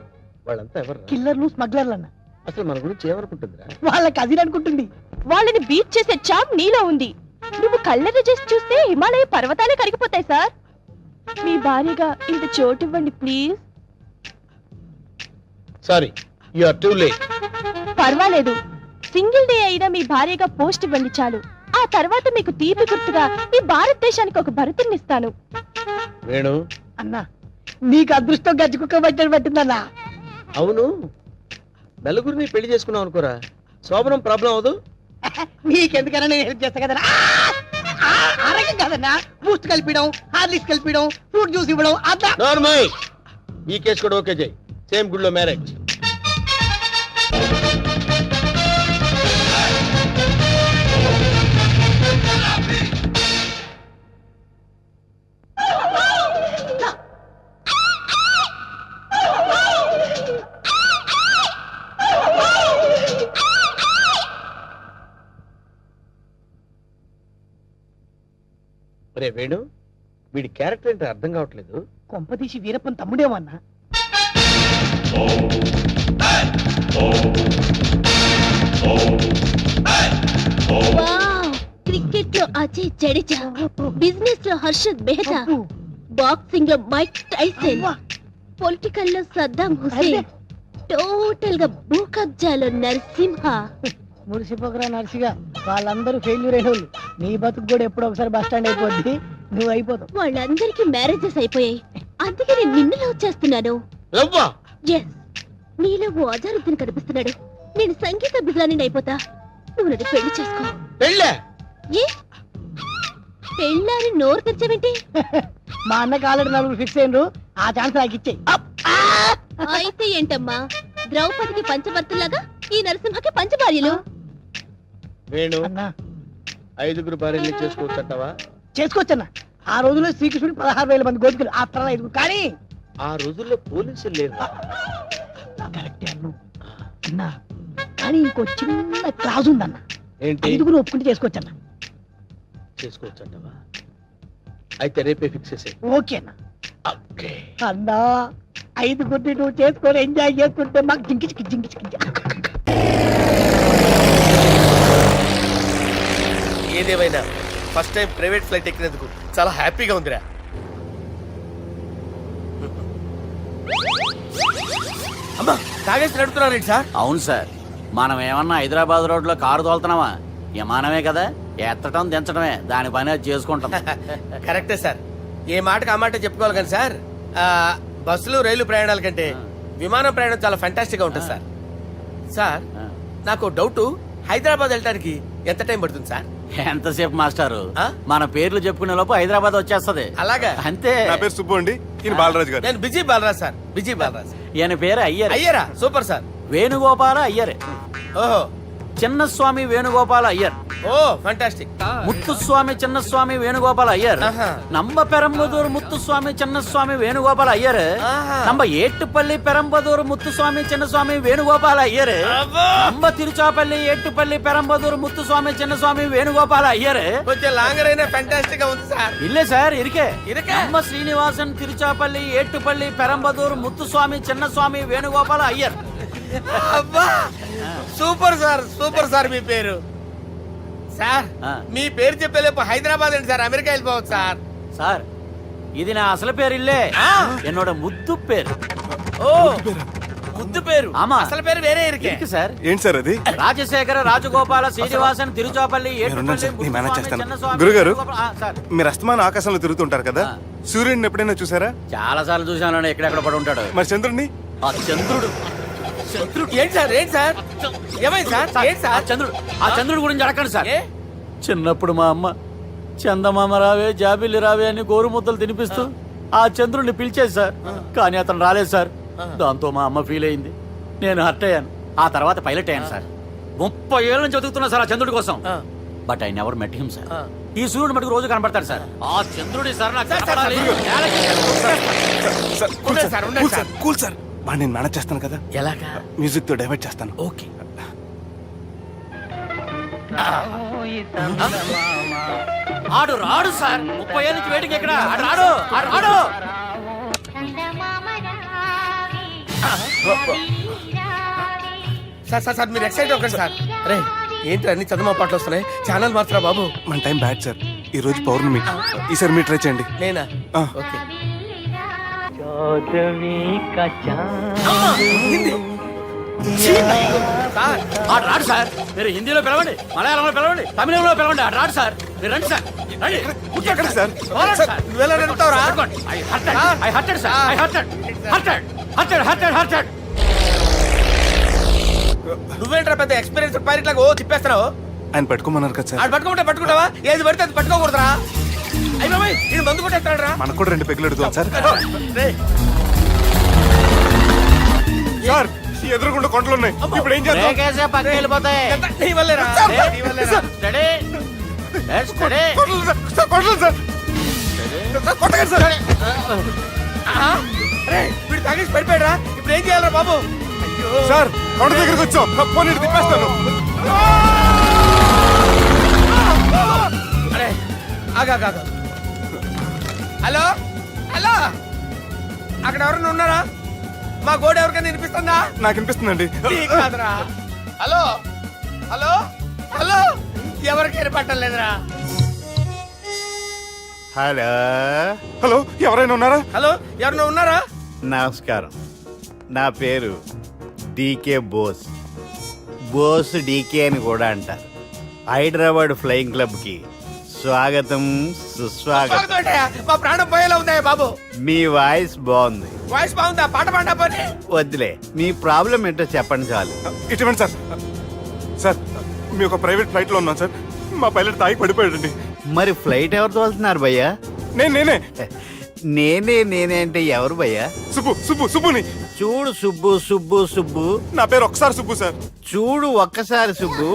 వాళ్ళంతా ఎవరు కిల్లర్లు స్మగ్లర్లు అన్న. అసలు మన గురించి ఏమనుకుంటుందిరా? వాళ్ళ కజిన్ అనుకుంటుంది. వాళ్ళని బీట్ చేసే చాప్ నీలో ఉంది. నువ్వు కళ్ళెర్ర చేసి చూస్తే హిమాలయ పర్వతాలే కరిగిపోతాయి సార్. మీ భార్యగా ఇంత చోటు ఇవ్వండి please. Sorry you are too late. పర్వాలేదు, సింగిల్ డే అయినా మీ భార్యగా పోస్ట్ ఇవ్వండి చాలు. ఆ తర్వాత మీకు తీపి గుర్తుగా ఈ భారతదేశానికి ఒక భరతుని ఇస్తాను. వేణు అన్నా నీకు అదృష్టం గజ్జి కుక్క పట్టని పట్టిందన్నా. అవును నలుగురిని పెళ్లి చేసుకున్నావు అనుకోరా, శోభనం ప్రాబ్లం అవదు. నీకెందుకన్నా నేను హెల్ప్ చేస్తా కదన్నా. అరగం కదన్నా, బూస్ట్ కలిపిడం, హార్లిక్స్ కలిపిడం, ఫ్రూట్ జ్యూస్ ఇవ్వడం అదా. నార్మల్ ఈ కేసు కూడా ఓకే చేయి. సేమ్ గుడిలో మ్యారేజ్. రే వేణు, వీడి క్యారెక్టర్ ఏంటో అర్థం కావట్లేదు. కొంపదీసి వీరప్పన్ తమ్ముడేమన్నా. క్రికెట్ లో అజయ్ జడేజా, బిజినెస్ లో హర్షద్ మెహతా, బాక్సింగ్ లో మైక్ టైసన్, పొలిటికల్ లో సద్దాం హుసేన్, టోటల్ గా భూ కబ్జాలో నరసింహ. మురిసిపోకరా నర్సిగా, వాళ్ళందరూ ఫెయిల్యూర్ అయిన వాళ్ళు. నీ బతుకు కూడా ఎప్పుడో ఒకసారి బస్ స్టాండ్ అయిపోద్ది, నువ్వు అయిపోతావు. వాళ్ళందరికీ మ్యారేజెస్ అయిపోయాయి, అందుకే నేను నిన్ను లవ్ చేస్తున్నాను. లవ్వా? ఎస్, నీలో ఓ అజారుద్దీన్ కనిపిస్తున్నాడు. నేను సంగీత బిజాని అయిపోతా, నువ్వు నన్ను పెళ్లి చేసుకో. పెళ్ళే? ఏ పెళ్ళాని నోరు తెచ్చావేంటి? మా అన్నకి ఆల్రెడీ నలుగురు ఫిక్స్ అయినరు, ఆ ఛాన్స్ నాకు ఇచ్చేయి. అయితే ఏంటమ్మా, ద్రౌపదికి పంచభర్తలాగా ఈ నరసింహకి పంచభార్యలు. వేణు, అన్నా 5 భార్యల్ని చేసుకోవచ్చంటావా? చేసుకోవచ్చన్నా. ఆ రోజుల్లో శ్రీకృష్ణుడు 16,000 మంది గోపికలు, ఆ తర్వాత 5. కానీ ఆ రోజుల్లో పోలీసులు లేరు. కరెక్టే అన్నా, కానీ ఇంకో చిన్న క్లాజ్ ఉందన్న. ఏంటి? 5 ఒప్పుకుంటే చేసుకోవచ్చన్నా. చేసుకోవచ్చంటావా? అయితే రేపే ఫిక్స్ చేసే. ఓకే అన్న. అన్నా 5 నువ్వు చేసుకొని ఎంజాయ్ చేసుకుంటే మాకు జింకిచికి జింకిచికి. ఏదేమైనా ఫస్ట్ టైం ప్రైవేట్ ఫ్లైట్ ఎక్కినందుకు చాలా హ్యాపీగా ఉందిరా. అమ్మా, తాగేసి నడుపుతున్నారేంటి సార్? అవును సార్, మనం ఏమన్నా హైదరాబాద్ రోడ్ లో కారు తోలుతున్నామా? విమానమే కదా, ఎత్తటం దించడమే దాని పని, అది చేసుకుంటాం. కరెక్టే సార్, ఏ మాటకు ఆ మాట చెప్పుకోవాలి కానీ సార్, బస్సులు రైలు ప్రయాణాల కంటే విమానం ప్రయాణం చాలా ఫెంటాస్టిక్ గా ఉంటుంది సార్. సార్, నాకు డౌట్, హైదరాబాద్ వెళ్ళడానికి ఎంత టైం పడుతుంది సార్? ఎంతసేపు మాస్టారు, మన పేర్లు చెప్పుకునే లోపు హైదరాబాద్ వచ్చేస్తది. అలాగా? అంతే. నా పేరు సుబ్బు అండి, ఈయన బాలరాజు గారు. నేను busy Balaraj sir, busy Balaraj. ఈయన పేరు అయ్యర్. అయ్యరా? Super sir. వేణుగోపాల అయ్యర్. ఓహో, చిన్నస్వామి వేణుగోపాల అయ్యర్. ఓ ఫంటాస్టిక్. ముత్తుస్వామి చిన్నస్వామి వేణుగోపాల అయ్యర్. ఆహా. నంబ పెరంబదూరు ముత్తుస్వామి చిన్నస్వామి వేణుగోపాల అయ్యర్. ఆహా. నంబ ఏట్టుపల్లి పెరంబదూరు ముత్తుస్వామి చిన్నస్వామి వేణుగోపాల అయ్యర్. అబ్బో! నంబ తిరుచాపల్లి ఏట్టుపల్లి పెరంబదూరు ముత్తుస్వామి చిన్నస్వామి వేణుగోపాల అయ్యర్. కొంచెం లాంగర్ అయినా ఫంటాస్టిక్ గా ఉంది సార్. ఇల్లే సార్, ఇరికే. ఇరికే? నంబ శ్రీనివాసన్ తిరుచాపల్లి ఏట్టుపల్లి పెరంబదూరు ముత్తుస్వామి చిన్నస్వామి వేణుగోపాల అయ్యర్. అబ్బా, సూపర్ సార్, సూపర్ సార్. మీ పేరు సార్, మీ పేరు చెప్పేలేపు హైదరాబాద్ అండి సార్, అమెరికా వెళ్ళిపోవచ్చు సార్. సార్, ఇది నా అసలు పేరు ఇల్లే, ఎన్నోడ ముద్దు పేరు. ఓ, ముద్దు పేరు. ఆమా. అసలు పేరు వేరే ఇరికే. ఇరికి సార్. ఏంటి సార్ అది? రాజశేఖర రాజగోపాల శ్రీనివాసన్ తిరుచాపల్లి మీరున్నారు సార్, నేను మేనేజ్ చేస్తాను. చిన్నస్వామి గురుగారు, వేణుగోపాల- సార్, మీరు అస్తమానం ఆకాశంలో తిరుగుతుంటారు కదా, సూర్యుడిని ఎప్పుడైనా చూసారా? చాలా సార్లు చూశాను, ఎక్కడెక్కడ పడి ఉంటాడు. మరి చంద్రుడిని? ఆ చంద్రుడు. ఏంటి సార్, ఏంటి సార్, ఏమైంది సార్? ఏంటి ఆ సార్? చంద్రుడు, ఆ చంద్రుడు గురించి అడగండి సార్. ఏ? చిన్నప్పుడు మా అమ్మ చందమామ రావే జాబిల్లి రావే అని గోరుముద్దలు తినిపిస్తూ ఆ చంద్రుడిని పిలిచేది సార్, కానీ అతను రాలేదు సార్. దాంతో మా అమ్మ ఫీల్ అయింది, నేను హర్ట్ అయ్యాను. ఆ తర్వాత పైలట్ అయ్యాను సార్. 30 ఏళ్ళ నుంచి చదువుతున్నా సార్ ఆ చంద్రుడి కోసం. But I never met him sir. ఈ సూర్యుడు మటుకు రోజు కనబడతాడు సార్. ఆ చంద్రుడి సార్ నాకు కనపడాలి. సార్, కూల్ ఉండండి సార్, సార్, ఉండండి cool sir. Sir, cool sir. వాడు నేను మేనేజ్ చేస్తాను కదా, ఎలాగా? మ్యూజిక్ తో డైవర్ట్ చేస్తాను. ఓకే. ఆడు రాడు సార్, 30 ఏళ్ళ నుంచి వెయిటింగ్ ఎక్కడ. ఆడు రాడు, ఆడు రాడు. సార్ సార్ సార్, మీరు ఎక్సైట్ అవ్వకండి సార్. అరే ఏంటి అన్ని చదువు పాటలు వస్తున్నాయి, ఛానల్ మారుతురా బాబు. మన టైం బ్యాడ్ సార్, ఈ రోజు పౌర్ణమి. ఈసారి మీరు ట్రై చేయండి. నేనా? ఆ. ఓకే. సార్, ఆడు రాడు సార్. మీరు హిందీలో పిలవండి, మలయాళంలో పిలవండి, తమిళంలో పిలవండి. ఆడు రాడు సార్. మీరు రండి సార్, రండి. ఎక్కడ సార్? పోరాడు సార్. నువ్వెలా నడుపుతావురా? పట్టుకోండి. I hurted, sir. I hurted. నువ్వేంట్రా పెద్ద ఎక్స్పీరియన్స్ పైలట్ లాగా ఓ తిప్పేస్తున్నావు? ఆయన పట్టుకోమన్నారు కదా సార్. ఆడు పట్టుకుంటే పట్టుకుంటావా? ఏది పడితే అది పట్టుకోకూడదురా? అయ్యి బాబాయ్, ఇది మందు కొట్టేస్తాడు రా. మనకు కూడా 2 పెగ్గులు అడుగుతాం సార్. సార్, ఈ ఎదురుగుండా కొండలు ఉన్నాయి, ఇప్పుడు ఏం చేద్దాం? బ్రేకేసే పక్కకి వెళ్ళిపోతాయి. నీ వల్లేరా? నీ వల్లేరా? Steady. Let's steady. Kondalu sir, sir, Kondalu sir. Sir, కొట్టకండి సార్. ఆ? అరే వీడు తాగేసి పడిపోయాడురా, ఇప్పుడు ఏం చేయాలరా బాబు? అయ్యో సార్, కొండ దగ్గరికి వచ్చాం, పోనీ ఇటు తిప్పేస్తాను. అరే ఆగా. హలో హలో, అక్కడ ఎవరైనా ఉన్నారా? మా గోడ ఎవరికైనా వినిపిస్తుందా? నాకు అనిపిస్తుందండి. నీకు కాదురా. హలో హలో హలో, ఎవరికి పట్టలేదురా. హలో హలో ఎవరైనా ఉన్నారా? హలో ఎవరైనా ఉన్నారా? నమస్కారం, నా పేరు డీకే బోస్. బోస్ డీకే అని కూడా అంటారు. హైదరాబాద్ ఫ్లయింగ్ క్లబ్ కి స్వాగతం సుస్వాగతం. మా ప్రాణం పోయేలా ఉందా బాబు? మీ వాయిస్ బాగుంది. వాయిస్ బాగుందా? పాట పాడా పోనీ. వద్దులే, మీ ప్రాబ్లం ఏంటో చెప్పండి చాలు. ఇటువంటి సార్ సార్ మీ ఒక ప్రైవేట్ ఫ్లైట్ లో ఉన్నాం సార్. మా పైలట్ తాగి పడిపోయాడండి. మరి ఫ్లైట్ ఎవరు తోలుతున్నారు భయ్యా? నేనే నేనే అంటే ఎవరు భయ్యా? సుబ్బుని. చూడు సుబ్బు సుబ్బు సుబ్బు, నా పేరు ఒకసారి సుబ్బు సార్. చూడు ఒక్కసారి సుబ్బు,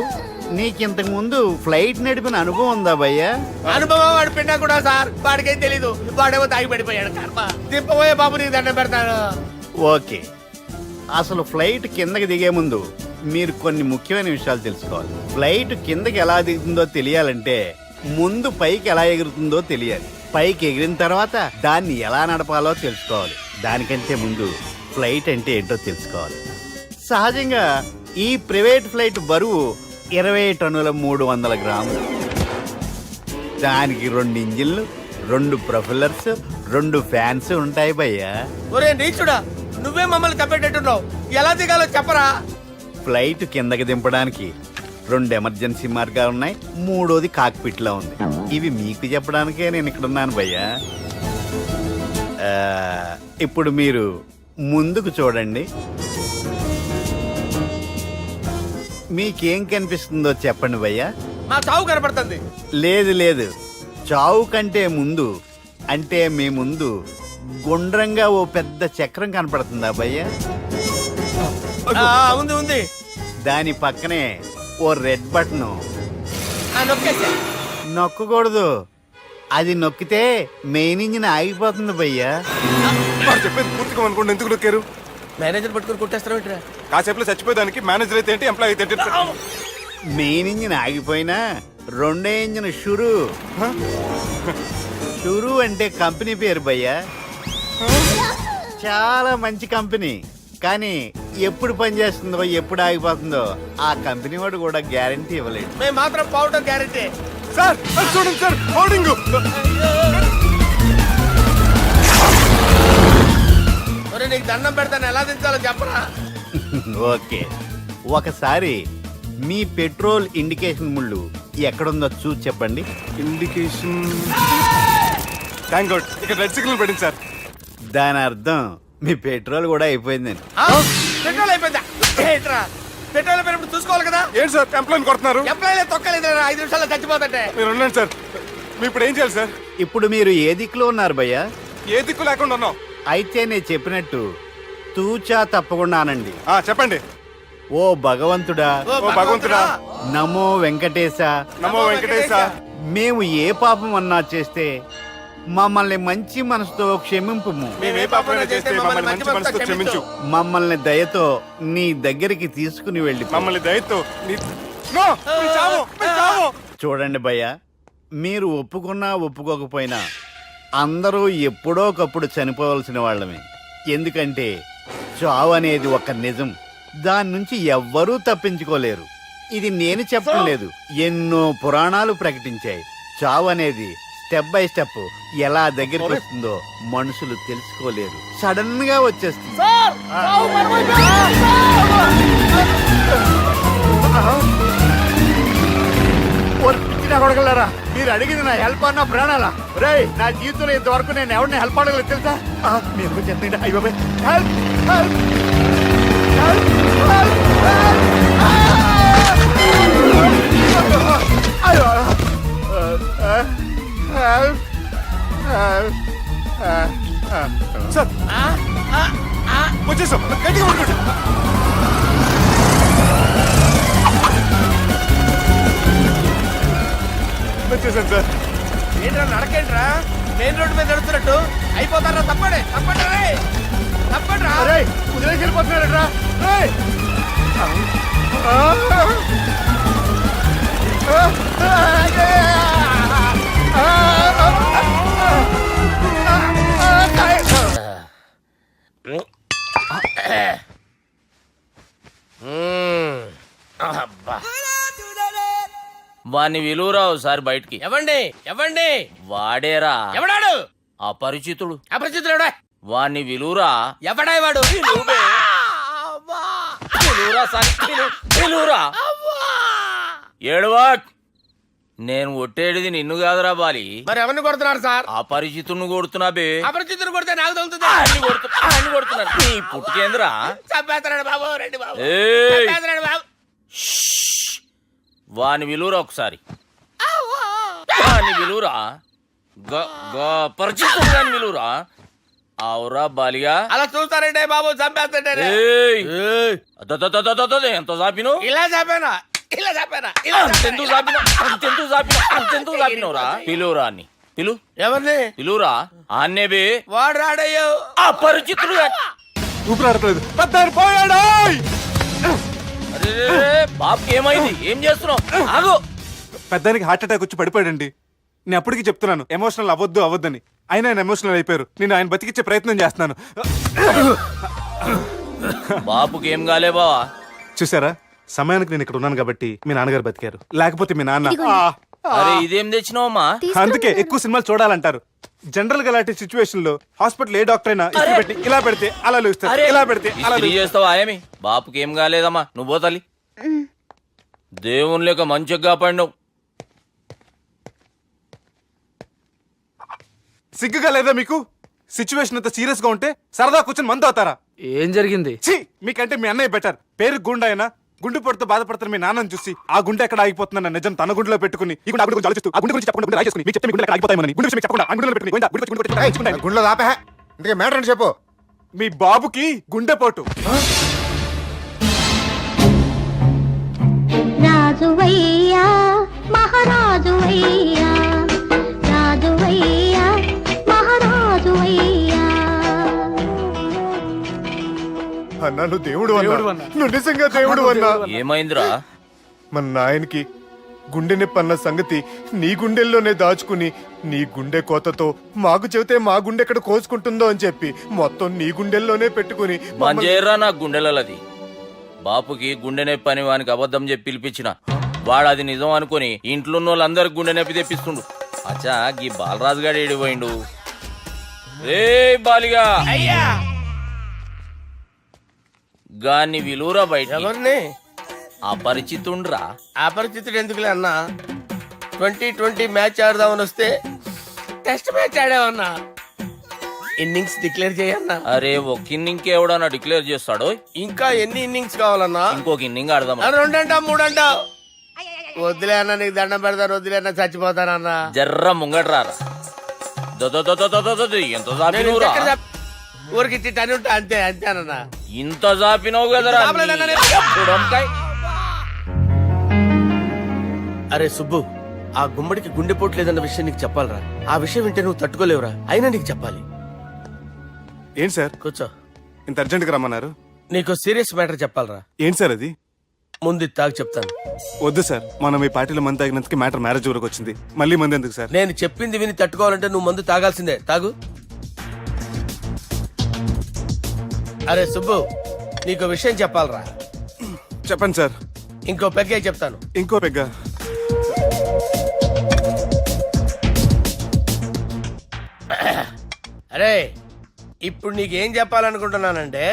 నీకింతకు ముందు ఫ్లైట్ నడిపిన అనుభవం ఉందా భయ్యా? అనుభవం వాడు పిన్నా కూడా సార్, వాడికేం తెలీదు. వాడేమో తాగి పడిపోయాడు. కర్మ. దింపబోయే బాబు నీకు దండం పెడతాను. ఓకే, అసలు ఫ్లైట్ కిందకి దిగే ముందు మీరు కొన్ని ముఖ్యమైన విషయాలు తెలుసుకోవాలి. ఫ్లైట్ కిందకి ఎలా దిగుతుందో తెలియాలంటే ముందు పైకి ఎలా ఎగురుతుందో తెలియాలి. పైకి ఎగిరిన తర్వాత దాన్ని ఎలా నడపాలో తెలుసుకోవాలి. దానికంటే ముందు ఫ్లైట్ అంటే ఏంటో తెలుసుకోవాలి. సహజంగా ఈ ప్రైవేట్ ఫ్లైట్ బరువు 20 టన్నుల 300 గ్రాములు. దానికి 2 ఇంజిన్లు, 2 ప్రొఫెల్లర్స్, 2 ఫ్యాన్స్ ఉంటాయి భయ్యా. ఒరే నీచుడా, నువ్వే మమ్మల్ని తప్పేటట్టున్నావు. ఎలా దిగాలో చెప్పరా? ఫ్లైట్ కిందకి దింపడానికి 2 ఎమర్జెన్సీ మార్గాలు ఉన్నాయి. 3వది కాక్పిట్ లో ఉంది. ఇవి మీకు చెప్పడానికే నేను ఇక్కడ ఉన్నాను భయ్యా. ఇప్పుడు మీరు ముందుకు చూడండి. మీకేం కనిపిస్తుందో చెప్పండి భయ్యా. మా చావు కనపడుతుంది. లేదు, చావు కంటే ముందు అంటే మీ ముందు గుండ్రంగా ఓ పెద్ద చక్రం కనపడుతుందా భయ్యా? ఉంది. దాని పక్కనే ఓ రెడ్ బటన్. నొక్కేసా. నొక్కకూడదు, అది నొక్కితే మెయిన్ ఇంజిన్ ఆగిపోతుంది భయ్యా. వాడు చెప్పేది పూర్తిగా అనుకోండి. ఎందుకు నొక్కారు? మేనేజర్ పట్టుకుని కొట్టేస్తారా ఏంట్రా? కాసేపులో చచ్చిపోయేదానికి మేనేజర్ అయితే ఏంటి, ఎంప్లాయ్ అయితే ఏంటి? మెయిన్ ఇంజిన్ ఆగిపోయినా 2వ ఇంజిన్ షురు అంటే కంపెనీ పేరు భయ్యా. చాలా మంచి కంపెనీ, కానీ ఎప్పుడు పనిచేస్తుందో ఎప్పుడు ఆగిపోతుందో ఆ కంపెనీ వాడు కూడా గ్యారంటీ ఇవ్వలేడు. మేము మాత్రం పోవటం గ్యారెంటీ. సార్ అది చూడండి సార్, హోర్డింగ్. ఒరే నీకు దండం పెడతాను, ఎలా దించాలో చెప్పరా? ఓకే, ఒకసారి మీ పెట్రోల్ ఇండికేషన్ ముళ్ళు ఎక్కడుందో చూసి చెప్పండి. ఇండికేషన్. థ్యాంక్ గాడ్, ఇక్కడ రెడ్ సిగ్నల్ పడింది సార్. దాని అర్థం మీ పెట్రోల్ కూడా అయిపోయిందని. పెట్రోల్ అయిపోయిందా? ఏంట్రా పెట్రోల్ అయిపోయినప్పుడు చూసుకోవాలి కదా. ఏంటి సార్ ఎంప్లాయ్ కొడుతున్నారు? ఎంప్లాయీ తొక్కలేదు. 5 నిమిషాల్లో చచ్చిపోతుంటే. మీరు ఉండండి సార్. మీరు ఇప్పుడు ఏం చేయాలి సార్? ఇప్పుడు మీరు ఏ దిక్కులో ఉన్నారు భయ్యా? ఏ దిక్కు లేకుండా ఉన్నాం. అయితే నేను చెప్పినట్టు తూచా తప్పకుండా అనండి. చెప్పండి. ఓ భగవంతుడా, ఓ భగవంతుడా, నమో వెంకటేశ, నమో వెంకటేశ. మేము ఏ పాపం అన్నా చేస్తే మమ్మల్ని మంచి మనసుతో క్షమింపుము. మేము ఏ పాపమైనా చేస్తే మమ్మల్ని మంచి మనసుతో క్షమించు. మమ్మల్ని దయతో నీ దగ్గరికి తీసుకుని వెళ్ళి. మమ్మల్ని దయతో నో, మీ చావు, మీ చావు. చూడండి భయ్యా, మీరు ఒప్పుకున్నా ఒప్పుకోకపోయినా అందరూ ఎప్పుడో ఒకప్పుడు చనిపోవలసిన వాళ్ళమే. ఎందుకంటే చావు అనేది ఒక నిజం, దాని నుంచి ఎవ్వరూ తప్పించుకోలేరు. ఇది నేను చెప్పడం లేదు, ఎన్నో పురాణాలు ప్రకటించాయి. చావు అనేది స్టెప్ బై స్టెప్ ఎలా దగ్గరికి వస్తుందో మనుషులు తెలుసుకోలేరు, సడన్ గా వచ్చేస్తుంది. కొడగలరా, మీరు అడిగింది నా హెల్ప్ అన్న ప్రాణాలా? రే, నా జీవితంలో ఇంతవరకు నేను ఎవరిని హెల్ప్ అడగలేదు తెలుసా? మీరు చెప్పండి. అయ్యో హెల్ప్, హెల్ప్, సార్ వచ్చేసాం, గట్టిగా పట్టుకోండి. వచ్చేసాను సార్. ఏంట్రా నడకేంట్రా? మెయిన్ రోడ్డు మీద నడుస్తున్నట్టు అయిపోతారా? తప్పండి, తప్పండి, తప్పండి. కుదిరేసి వెళ్ళిపోతున్నాడరా. వాణ్ణి విలువరావు సార్ బయటికి. ఎవండి ఎవండి వాడేరా ఎవడాడు అపరిచితుడు. అపరిచితుడు వాణ్ణి విలువరా. ఎవడా వాడు విలువరా సార్, విలువరా. ఏడవా, నేను ఒట్టేడిది నిన్ను కాదురా బాలి, మరి ఎవరిని కొడుతున్నారు సార్? అపరిచితుడిని కొడుతున్నా బే. అపరిచితుడు కొడితే నాకు తగులుతుంది. అన్ని కొడుతున్నారు. నీ పుట్టుకేంద్రా. చంపేస్తున్నాడు బాబు, రండి బాబు. ఏయ్, చంపేస్తున్నాడు బాబు. వాని విలువరా ఒకసారి. వాని విలువరా. పరిచితుడు గాని విలువరా. అవురా బాలిగా. అలా చూస్తారంటే బాబు, చంపేస్తాడే. ఏయ్, ఎంత చాపిను? ఇలా చంపేనా, ఇలా చంపేనా, ఇలా అంతెందుకు చాపిను, అంతెందుకు చాపిను, అంతెందుకు చాపినవురా. పిలువురా అని పిలు, ఎవరిని? పిలువురా. ఆన్నే బే. వాడు రాడయ్యో. అపరిచితుడు గాని. ఊపిరాడట్లేదు. పెద్దాయన పోయాడు. అరే బాబుకి ఏమైంది? ఏం చేస్తున్నావు? ఆగు. పెద్దానికి హార్ట్ అటాక్ వచ్చి పడిపోయాడండి. నేను అప్పటికి చెప్తున్నాను ఎమోషనల్ అవ్వద్దని. అయినా ఆయన ఎమోషనల్ అయిపోయారు. నేను ఆయన బతికిచ్చే ప్రయత్నం చేస్తున్నాను. బాబుకి ఏం కాలే బావా. చూసారా, సమయానికి నేను ఇక్కడ ఉన్నాను కాబట్టి మీ నాన్నగారు బతికారు. లేకపోతే మీ నాన్న అరే ఇదేం తెచ్చినావమ్మా? అందుకే ఎక్కువ సినిమాలు చూడాలంటారు. జనరల్ గా అలాంటి సిచ్యువేషన్ లో హాస్పిటల్ ఏ డాక్టర్ అయినా ఇస్త్రీ పెట్టి ఇలా పెడితే అలా లూస్తారు, ఇలా పెడితే అలా ఇస్త్రీ చేస్తావా ఏమి? బాపుకి ఏం కాలేదమ్మా, నువ్వు పోతల్లి. దేవుని లేక మంచిగా పడినావు. సిగ్గుగా లేదా మీకు? సిచ్యువేషన్ అంత సీరియస్ గా ఉంటే సరదా కూర్చొని మందు అవుతారా? ఏం జరిగింది? ఛీ, మీకంటే మీ అన్నయ్య బెటర్. పేరు గుండె అయినా గుండె పొడితో బాధపడతారు మీ నాన్నని చూసి. ఆ గుండె ఎక్కడ ఆగిపోతుందన్న నిజం తన గుండెలో పెట్టుకుని ఈ గుండె గురించి ఆలోచిస్తూ ఆ గుండె గురించి చెప్పకుండా గుండె రాజేసుకుని మీకు చెప్తే మీ గుండె ఎక్కడ ఆగిపోతాయని గుండె విషయం చెప్పకుండా ఆ గుండెలో పెట్టుకుని గుండె గుండెలో దాపే ఇందుకే మ్యాటర్ అని చెప్పు. మీ బాబుకి గుండెపోటు. రాజువయ్యా మహారాజువయ్యా, రాజువయ్యా మహారాజువయ్యా. అన్నా నువ్వు దేవుడు అన్నా, నువ్వు నిజంగా దేవుడు అన్నా. ఏమైందిరా? మన నాయనకి గుండె నొప్పి అన్న సంగతి నీ గుండెల్లోనే దాచుకుని నీ గుండె కోతతో మాకు చెబితే మా గుండె ఎక్కడ కోసుకుంటుందో అని చెప్పి మొత్తం నీ గుండెల్లోనే పెట్టుకుని మంజేరా నా గుండెలది. బాపుకి గుండె నొప్పి అని వానికి అబద్ధం చెప్పి పిలిపించిన వాడు అది నిజం అనుకుని ఇంట్లో ఉన్న వాళ్ళందరికి గుండె నొప్పి తెప్పిస్తుండు. అచ్చా గీ బాలరాజు గారు ఏడిపోయిండు. రే బాలిగా, అయ్యా గాన్ని విలువరా బయట. ఎవరిని? అపరిచితుండ్రా. అపరిచితుడు ఎందుకులే అన్నా, 2020 మ్యాచ్ ఆడదామని వస్తే టెస్ట్ మ్యాచ్ ఆడామన్నా. ఇన్నింగ్స్ డిక్లేర్ చేయన్నా. అరే ఒక ఇన్నింగ్ ఎవడన్నా డిక్లేర్ చేస్తాడో? ఇంకా ఎన్ని ఇన్నింగ్స్ కావాలన్నా? ఇంకొక ఇన్నింగ్ ఆడదాం. 2 అంటావు 3 అంటావు. వద్దులే అన్న, నీకు దండం పెడతాను, వద్దులే అన్న, చచ్చిపోతానన్నా. జర్ర ముంగట్రారా. ఎంత జాపినవురా? ఊరికి టని ఉంటా అంతే, అంతేనన్నా. ఇంత జాపినవు కదరా. చాపలేదన్నా నేను. ఇప్పుడు వంకాయ్. అరే సుబ్బు, ఆ గుమ్మడికి గుండెపోటు లేదన్న విషయం నీకు చెప్పాలరా. ఆ విషయం వింటే నువ్వు తట్టుకోలేవురా, అయినా నీకు చెప్పాలి. ఏంటి సార్ కూర్చో. ఇంత అర్జెంట్ గా రమ్మన్నారు? నీకు సీరియస్ మ్యాటర్ చెప్పాలరా. ఏంటి సార్ అది? ముందు ఇది తాగు చెప్తాను. వద్దు సార్, మనం ఈ పార్టీలో మంది తాగినందుకు మ్యాటర్ మ్యారేజ్ వరకు వచ్చింది. మళ్ళీ మంది ఎందుకు సార్? నేను చెప్పింది విని తట్టుకోవాలంటే నువ్వు మందు తాగాల్సిందే. తాగు. అరే సుబ్బు, నీకు విషయం చెప్పాలరా. చెప్పండి సార్. ఇంకో పెగ్గే చెప్తాను. ఇంకో పెగ్గ. అరే ఇప్పుడు నీకేం చెప్పాలనుకుంటున్నానంటే,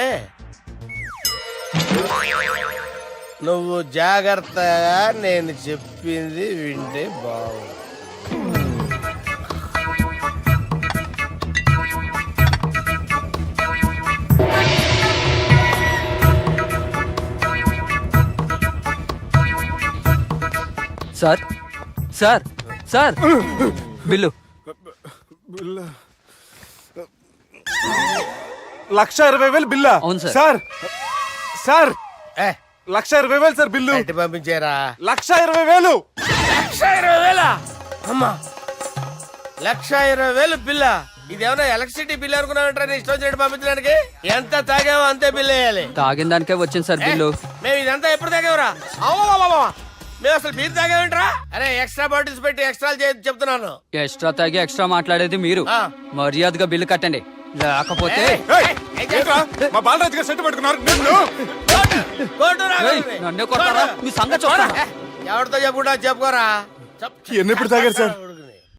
నువ్వు జాగ్రత్తగా నేను చెప్పింది వింటే బాగుంది. Sir sir sir bill. 1,20,000 బిల్లా? అవును సార్. సార్ సార్ ఏ 1,20,000 సార్ బిల్లు. బయట పంపించేరా. 1,20,000. 1,20,000 అమ్మా, 1,20,000 బిల్ల. ఇదేమన్నా ఎలక్ట్రిసిటీ బిల్ అనుకున్నామంటారా? నీ ఇష్టం చేయడం పంపించడానికి. ఎంత తాగామో అంతే బిల్ వేయాలి. తాగిన దానికే వచ్చింది సార్ బిల్లు. మేము ఇదంతా ఎప్పుడు తాగేవరా? మేము అసలు మీరు తాగేమంటారా? అరే ఎక్స్ట్రా బాటిల్స్ పెట్టి ఎక్స్ట్రా చెప్తున్నాను. ఎక్స్ట్రా తాగి ఎక్స్ట్రా మాట్లాడేది మీరు. ఆ. మర్యాదగా బిల్లు కట్టండి, లేకపోతే ఏయ్, ఏంట్రా? మా బాలరాజు గారు సెట్ పట్టుకున్నారు. నిన్ను కోర్టు రా. ఏయ్, నన్నే కొడతారా? మీ సంగతి చూస్తాను. ఎవరితో చెప్పుకుంటా చెప్పుకోరా ఎన్ని ఎప్పుడు తాగారు సార్